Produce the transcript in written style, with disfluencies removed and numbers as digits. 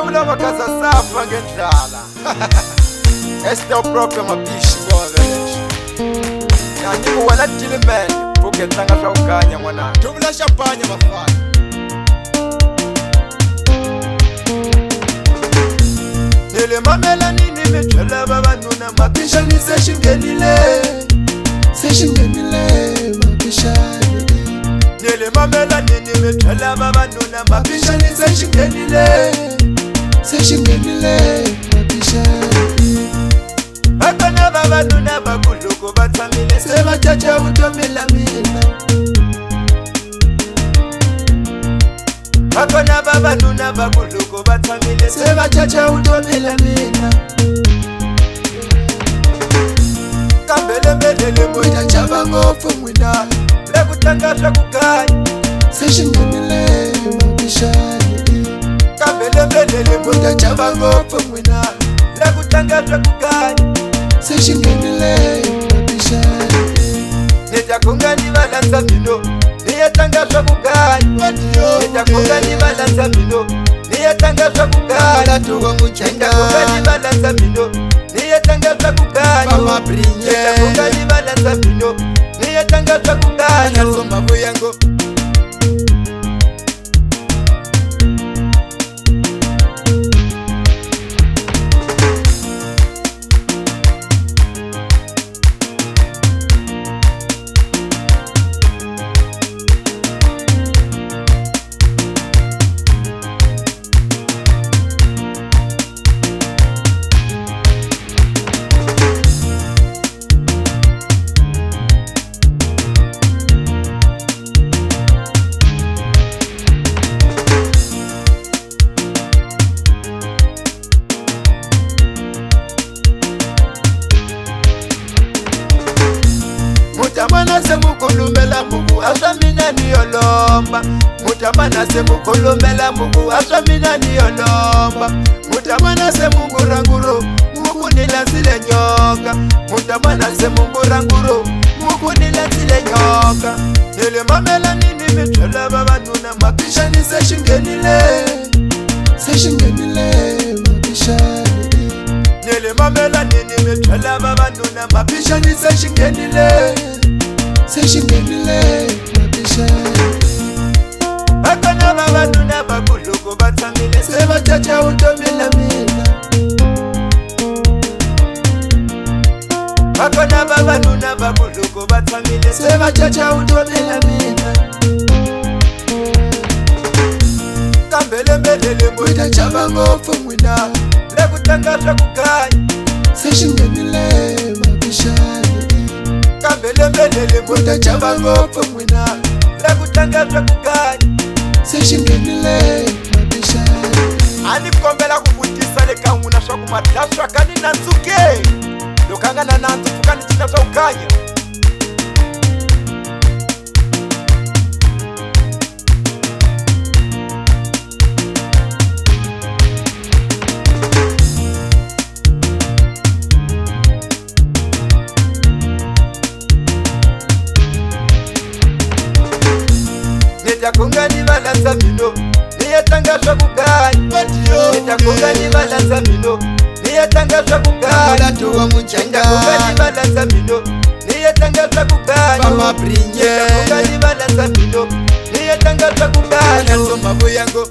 Kabla makaza safa ngendlala. It's no problem abishi bovesh. Yani wana dilemani uketanga shawukanya mwana. Tubula champagne mafana. Nile mamela nini mechela baba nuna mapisha ni seshingenile. Seshingenile mapisha. Nile mamela nini mechela baba nuna mapisha ni seshingenile. Seshingenile mapisha. Akana baba nuna bakuluko batamile seba chacha utomela mina. Akana baba nuna bakuluko batamile seba chacha utomela mina. Kambele mbele moita chaba ngofu mwina. Lekutangasha kukanya seshingenile mapisha. Kambele mbele moita chaba ngofu mwina. Lekutangasha kukanya seshingenile mapisha. Nitakunga ni balanza mino niyatangasha kukanya. Nitakunga ni balanza mino niyatangasha kukanya. Nitakunga ni balanza mino niyatangasha kukanya. Nitakunga ni balanza mino niyatangasha kukanya. Somba buyango. Mutamana se mukulumela Mungu asa mina niyolomba. Mutamana se mukulumela Mungu asa mina niyolomba. Mutamana se Mungu ranguro Mungu nilazile nyoka. Mutamana se Mungu ranguro Mungu nilazile nyoka. Nile mamela nini mechela baba nuna mapisha ni seshingenile. Seshingenile mapisha. Nile mamela nini mechela baba nuna mapisha ni seshingenile. Seshingenile mapisha. Akana baba nuna bakuluko batamile seba chacha utomela mina. Akana baba nuna bakuluko batamile seba chacha utomela mina. Kambele mbele moita chaba ngofu mwina. Lekutangasha kukanya seshingenile mapisha. Kambele mbele moita chaba ngofu mwina. Lekutangasha kukanya seshingenile mapisha. Ani kombela kuvutisa leka nguna swa kumataswa kani nansuke. Lokanga na nansu fukani china swa ukanya. Nitakunga ni balanza mino niyatangasha kukanya. Nitakunga ni balanza mino niyatangasha kukanya. Nitakunga ni balanza mino niyatangasha kukanya. Mama brinye. Nitakunga ni balanza mino niyatangasha kukanya. Somba buyango.